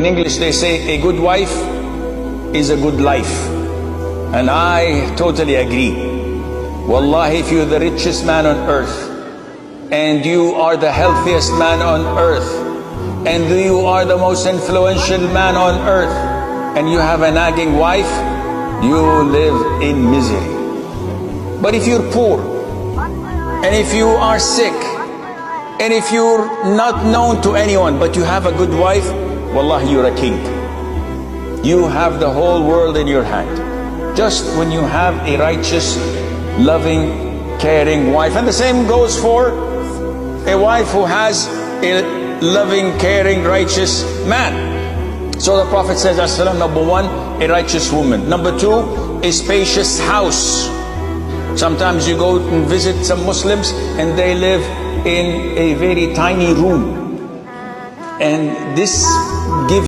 In English they say a good wife is a good life. And I totally agree. Wallahi, if you're the richest man on earth, and you are the healthiest man on earth, and you are the most influential man on earth, and you have a nagging wife, you live in misery. But if you're poor, and if you are sick, and if you're not known to anyone, but you have a good wife, wallahi, you're a king. You have the whole world in your hand. Just when you have a righteous, loving, caring wife. And the same goes for a wife who has a loving, caring, righteous man. So the Prophet says, number one, a righteous woman. Number two, a spacious house. Sometimes you go and visit some Muslims and they live in a very tiny room. And this